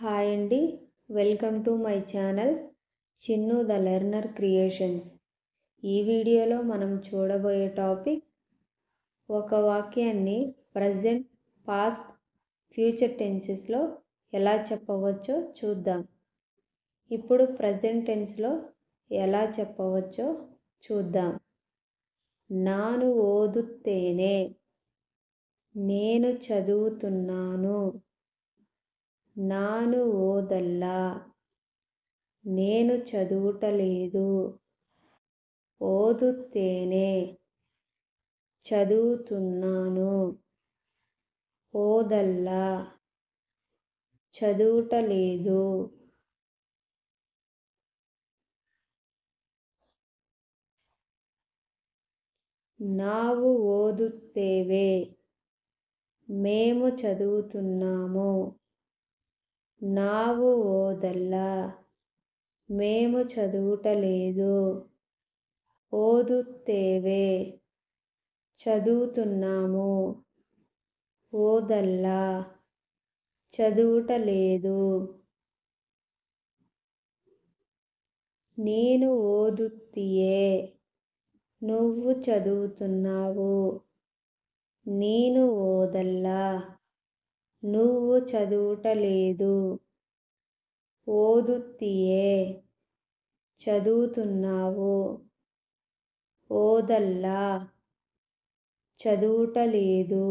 Hi అండి, welcome to my channel Chinnu the learner creations. ఈ వీడియోలో మనం చూడబోయే టాపిక్ ఒక వాక్యాన్ని ప్రజెంట్, పాస్ట్, ఫ్యూచర్ టెన్సెస్లో ఎలా చెప్పవచ్చో చూద్దాం. ఇప్పుడు ప్రజెంట్ టెన్స్లో ఎలా చెప్పవచ్చో చూద్దాం. నాను ఓదుత్తేనే, నేను చదువుతున్నాను. నాను ఓదల్ల, నేను చదువుటలేదు. ఓదుత్తేనే, చదువుతున్నాను. ఓదల్ల, చదువుటలేదు. నావు ఓదుత్తేవే, మేము చదువుతున్నాము. నావు ఓదల్ల, మేము చదువుటలేదు. ఓదుత్తేవే, చదువుతున్నాము. ఓదల్ల, చదువుటలేదు. నేను ఓదుత్తియే, నువ్వు చదువుతున్నావు. నేను ఓదల్ల, నువ్వు చదువుటలేదు. ఓదుత్తియే, చదువుతున్నావు. ఓదల్ల, చదువుటలేదు.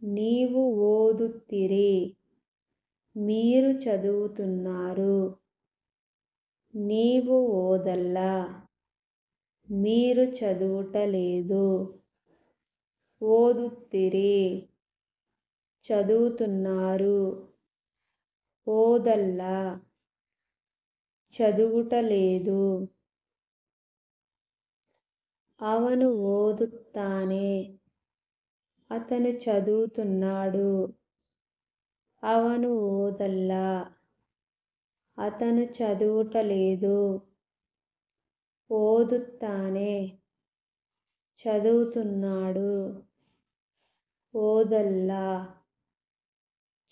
నీవు ఓదుత్తిరి, మీరు చదువుతున్నారు. నీవు ఓదల్ల, మీరు చదువుటలేదు. ఓదుత్తిరి, చదువుతున్నారు. ఓదల్ల, చదువుటలేదు. అవను ఓదుತ್ತಾನೆ, అతను చదువుతున్నాడు. అవను ఓదల్ల, అతను చదువుటలేదు. ఓదుತ್ತಾನೆ, చదువుతున్నాడు. ఓదల్ల,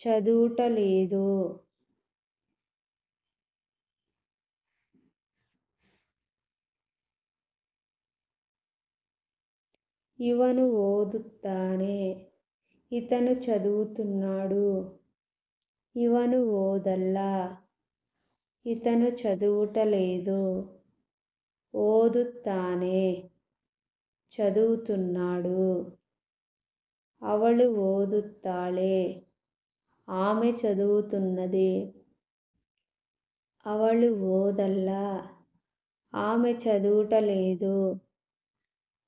చదువుటలేదు. ಇವನು ಓದುತ್ತಾನೆ, ఇతను చదువుతున్నాడు. ಇವನು ఓదల్ల, ఇతను చదువుటలేదు. ఓదుತ್ತಾನೆ, చదువుతున్నాడు. అవಳು ఓదుತ್ತಾಳೆ, ఆమె చదువుతున్నది. అవಳು ఓదల్ల, ఆమె చదువుటలేదు.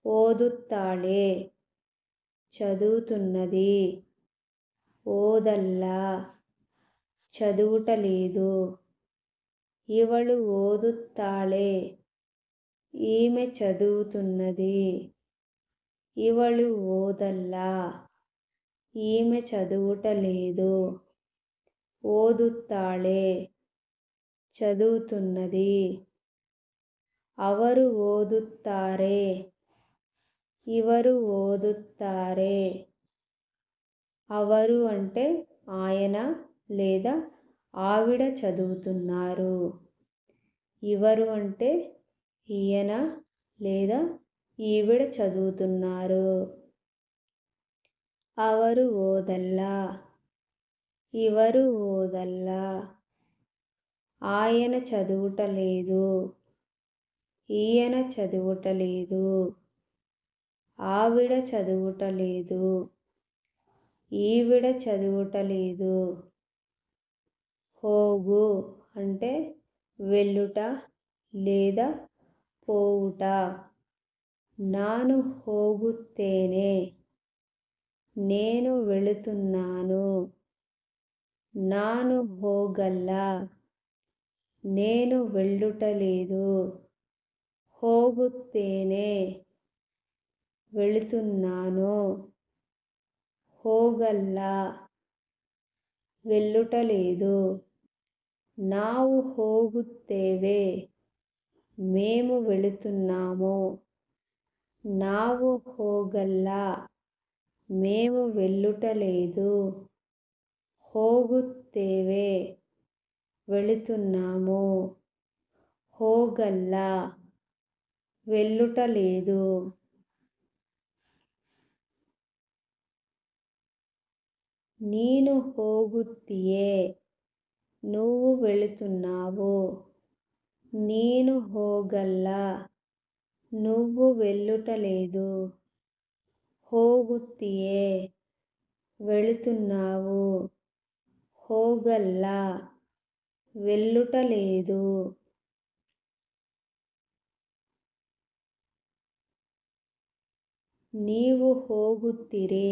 ఓదుತ್ತಾಳೆ, చదువుతున్నది. ఓదల్ల, చదువుటలేదు. ಇವಳು ఓదుತ್ತಾಳೆ, ఈమె చదువుతున్నది. ಇವಳು ఓదల్ల, ఈమె చదువుటలేదు. ఓదుತ್ತಾಳೆ, చదువుతున్నది. ಅವರು ಓದುತ್ತಾರೆ, ఇవరు ఓదుత్తారే. అవరు అంటే ఆయన లేదా ఆవిడ చదువుతున్నారు. ఇవరు అంటే ఈయన లేదా ఈవిడ చదువుతున్నారు. అవరు ఓదల్ల, ఇవరు ఓదల్ల. ఆయన చదువుటలేదు, ఈయన చదువుటలేదు. ఆవిడ చదువుటలేదు, ఈవిడ చదువుటలేదు. హోగు అంటే వెళ్ళుట లేదా పోవుట. నాను హోగుత్తేనే, నేను వెళుతున్నాను. నాను హోగల్ల, నేను వెళ్ళుటలేదు. హోగుత్తేనే, వెళుతున్నాను. హోగల్ల, వెళ్ళుటలేదు. ನಾವು ಹೋಗುತ್ತೇವೆ, మేము వెళుతున్నాము. ನಾವು ಹೋಗಲ್ಲ, మేము వెళ్ళుటలేదు. ಹೋಗುತ್ತೇವೆ వెళుతున్నాము. ಹೋಗಲ್ಲ వెళ్ళుట లేదు. ನೀನು ಹೋಗುತ್ತೀಯೆ నువ్వు వెళుతున్నావు. ನೀನು ಹೋಗಲ್ಲ నువ్వు వెళ్ళుట లేదు. ಹೋಗುತ್ತೀಯೆ వెళుతున్నావు. ಹೋಗಲ್ಲ వెళ్ళుట లేదు. నీవు ಹೋಗುತ್ತೀರಿ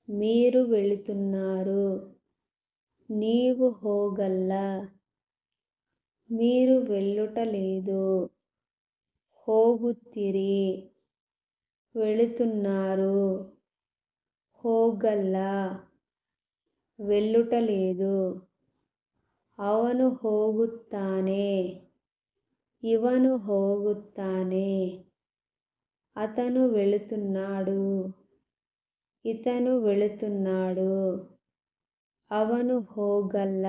మీరు వెళుతున్నారు. నీవు ಹೋಗಲ್ಲ మీరు వెళ్ళుట లేదు. ಹೋಗುತ್ತೀರಿ వెళుతున్నారు. ಹೋಗಲ್ಲ వెళ్ళుట లేదు. ಅವನು ಹೋಗುತ್ತಾನೆ ಇವನು ಹೋಗುತ್ತಾನೆ. అతను వెళుతున్నాడు ఇతను వెళుతున్నాడు. ಅವನು ಹೋಗಲ್ಲ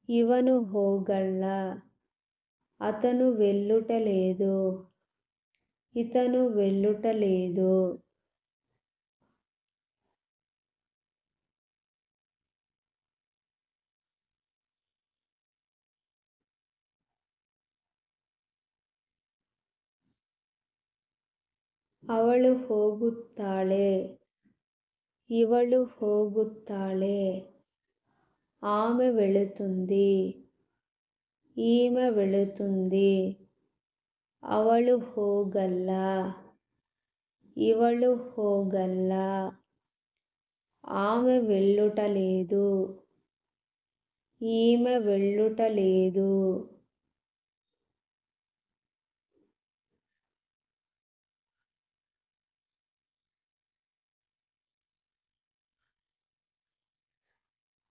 ಇವನು ಹೋಗಲ್ಲ. అతను వెళ్ళుట లేదు ఇతను వెళ్ళుట లేదు. ಅವಳು ಹೋಗುತ್ತಾಳೆ ಇವಳು ಹೋಗುತ್ತಾಳೆ. ఆమె వెళుతుంది ఈమె వెళుతుంది. ಅವಳು ಹೋಗಲ್ಲ ಇವಳು ಹೋಗಲ್ಲ. ఆమె వెళ్ళుట లేదు ఈమె వెళ్ళుట లేదు.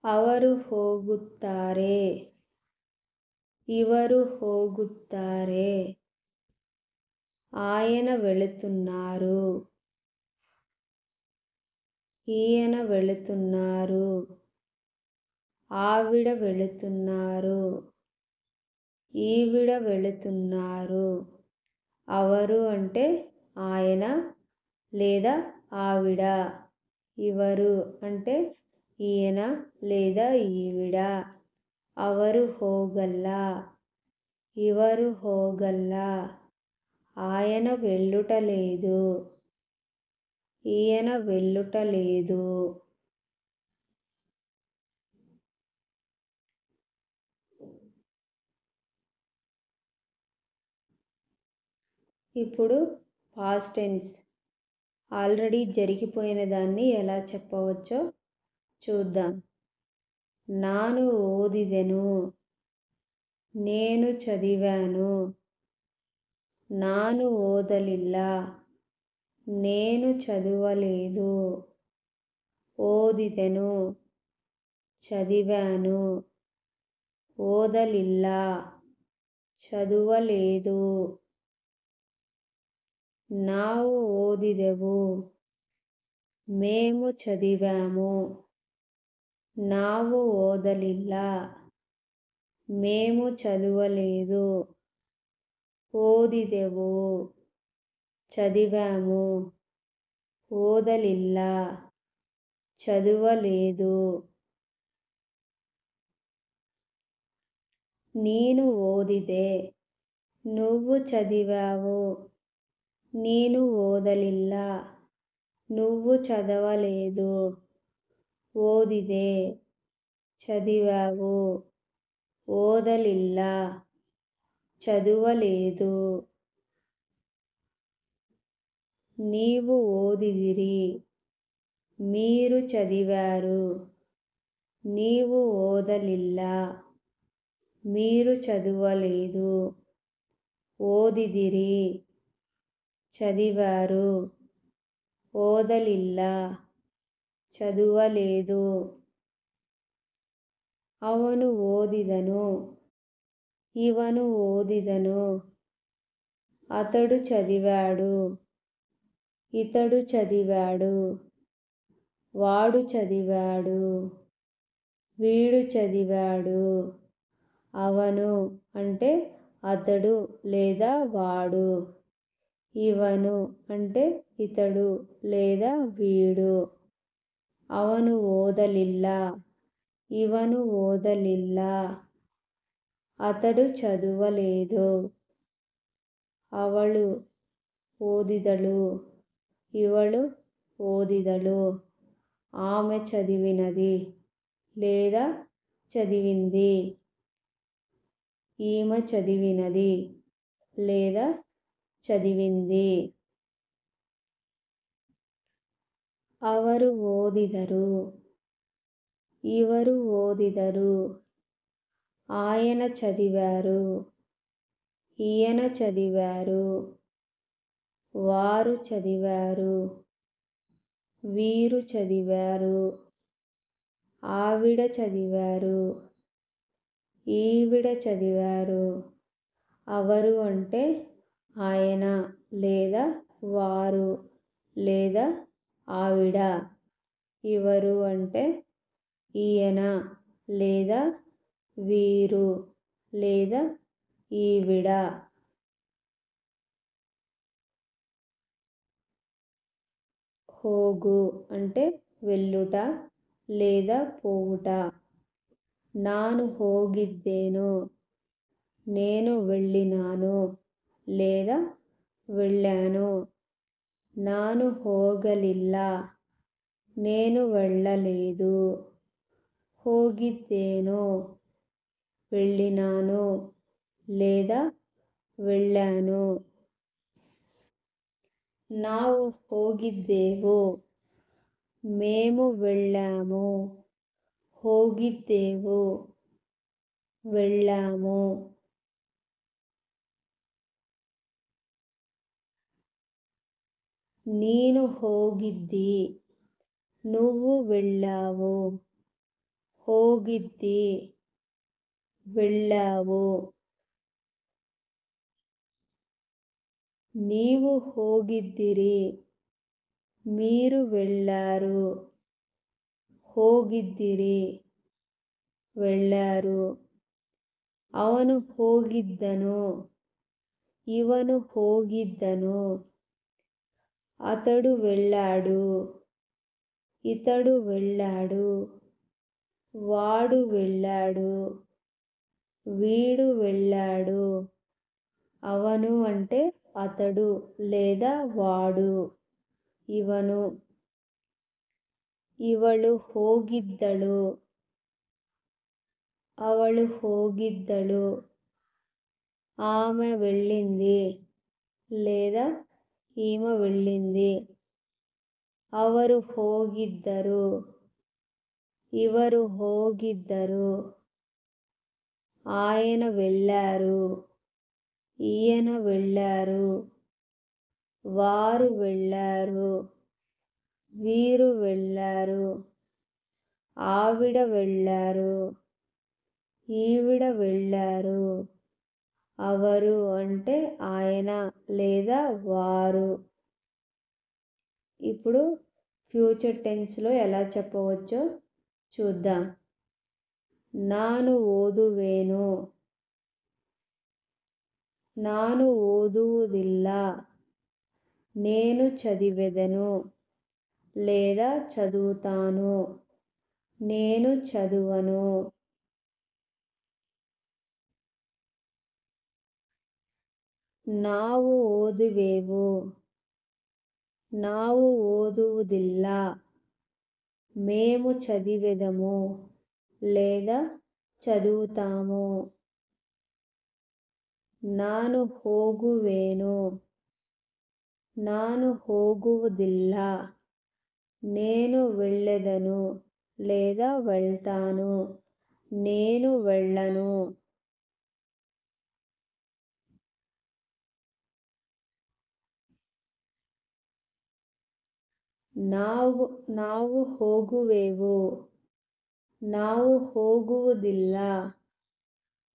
ಅವರು ಹೋಗುತ್ತಾರೆ ಇವರು ಹೋಗುತ್ತಾರೆ. ఆయన వెళుతున్నారు ఈయన వెళుతున్నారు. ఆవిడ వెళుతున్నారు ఈవిడ వెళుతున్నారు. అవరు అంటే ఆయన లేదా ఆవిడ. ఇవరు అంటే ఈయన లేదా ఈవిడ. ಅವರು ಹೋಗಲ್ಲ ఇవరు ಹೋಗಲ್ಲ. ఆయన వెళ్ళుట లేదు ఈయన వెళ్ళుట లేదు. ఇప్పుడు పాస్ట్ టెన్స్ ఆల్రెడీ జరిగిపోయిన దాన్ని ఎలా చెప్పవచ్చో చూద్దాం. ನಾನು ಓದಿದೆನು నేను చదివాను. ನಾನು ఓదలిಲ್ಲ నేను చదువలేదు. ఓదిదెను చదివాను. ఓదలిಲ್ಲ చదువలేదు. ನಾವು ಓದಿದೆವು మేము చదివాము. ನಾವು ఓదలిಲ್ಲ మేము చదువలేదు. ఓదిదెవు చదివాము. ఓదలిಲ್ಲ చదువలేదు. ನೀನು ಓದಿದೆ నువ్వు చదివావు. ನೀನು ಓದಲಿಲ್ಲ నువ్వు చదవలేదు. ఓదిದೆ చదివావు. ఓదలిల్ల చదువలేదు. నీవు ఓదిదిరి మీరు చదివారు. నీవు ఓదలిల్ల మీరు చదువలేదు. ఓదిదిరి చదివారు. ఓదలిల్ల చదువలేదు. ಅವನು ಓದಿದನು ಇವನು ಓದಿದನು. అతడు చదివాడు ఇతడు చదివాడు. వాడు చదివాడు, వీడు చదివాడు. అవను అంటే అతడు లేదా వాడు. ఇవను అంటే ఇతడు లేదా వీడు. ಅವನು ఓదలిಲ್ಲ, ಇವನು ఓదలిಲ್ಲ. అతడు చదువలేదు, ಅವಳು ఓదిదಳು, ಇವಳು ఓదిదಳು. ఆమె చదివినది లేదా చదివింది, ఈమె చదివినది లేదా చదివింది. ಅವರು ಓದಿದರು, ఇవరు ఓదిದರು. ఆయన చదివారు, ఈయన చదివారు. వారు చదివారు, వీరు చదివారు. ఆవిడ చదివారు, ఈవిడ చదివారు. అవరు అంటే ఆయన లేదా వారు లేదా ఆవిడ. ఇవరు అంటే ఈయన లేదా వీరు లేదా ఈవిడ. ಹೋಗು అంటే వెళ్ళుట లేదా పోవుట. ನಾನು ಹೋಗಿದ್ದೇను, నేను వెళ్ళినాను లేదా వెళ్ళాను. ನಾನು ಹೋಗಲಿಲ್ಲ, నేను వెళ్ళలేదు. ಹೋಗಿದ್ದೇను, వెళ్ళినాను లేదా వెళ్ళాను. ನಾವು ಹೋಗಿದ್ದೆವು, మేము వెళ్ళాము. ಹೋಗಿದ್ದೆವು, వెళ్ళాము. ನೀನು ಹೋಗಿದ್ದಿ, నువ్వు వెళ్ళావు. ಹೋಗಿದ್ದಿ, వెళ్ళావు. నీవు ಹೋಗಿದ್ದಿರಿ, మీరు వెళ్ళారు. ಹೋಗಿದ್ದಿರಿ, వెళ్ళారు. ಅವನು ಹೋಗಿದ್ದನು, ಇವನು ಹೋಗಿದ್ದನು. అతడు వెళ్ళాడు, ఇతడు వెళ్ళాడు. వాడు వెళ్ళాడు, వీడు వెళ్ళాడు. ಅವನು అంటే అతడు లేదా వాడు. ಇವನು. ಇವಳು ಹೋಗಿದ್ದಳು, ಅವಳು ಹೋಗಿದ್ದಳು. ఆమె వెళ్ళింది లేదా ఈమె వెళ్ళింది. ಅವರು ಹೋಗಿದ್ದರು, ఇవరు ಹೋಗಿದ್ದರು. ఆయన వెళ్ళారు, ఈయన వెళ్ళారు. వారు వెళ్ళారు, వీరు వెళ్ళారు. ఆవిడ వెళ్ళారు, ఈవిడ వెళ్ళారు. అవరు అంటే ఆయన లేదా వారు. ఇప్పుడు ఫ్యూచర్ టెన్స్లో ఎలా చెప్పవచ్చో చూద్దాం. ನಾನು ಓದುವೆನು, ನಾನು ಓದುವುದಿಲ್ಲ. నేను చదివెదను లేదా చదువుతాను. నేను చదువను. ನಾವು ಓದುವೆವು, ನಾವು ಓದುವುದಿಲ್ಲ. మేము చదివెదము లేదా చదువుతాము. ನಾನು ಹೋಗುವೆನು, ನಾನು ಹೋಗುವುದಿಲ್ಲ. నేను వెళ్ళెదను లేదా వెళ్తాను. నేను వెళ్ళను. ನಾವು ಹೋಗುವೆವು, ನಾವು ಹೋಗುವುದಿಲ್ಲ.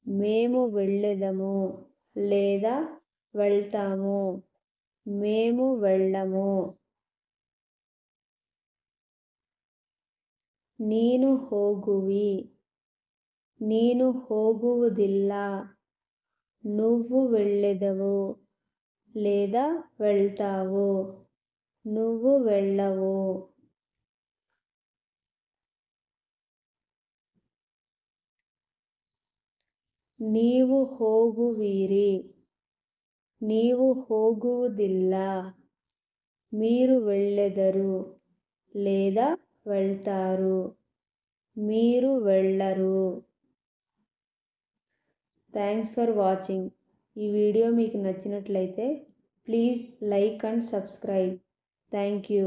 మేము వెళ్ళెదము లేదా వెళ్తాము. మేము వెళ్ళము. ನೀನು ಹೋಗುವಿ, ನೀನು ಹೋಗುವುದಿಲ್ಲ, నువ్వు వెళ్ళెదవు లేదా వెళ్తావు, నువ్వు వెళ్ళవు. ನೀವು ಹೋಗುವಿರಿ, ನೀವು ಹೋಗುವುದಿಲ್ಲ, మీరు వెళ్ళెదరు లేదా వెళ్తారు, మీరు వెళ్ళరు. Thanks for watching. ఈ వీడియో మీకు నచ్చినట్లయితే please like and subscribe. Thank you.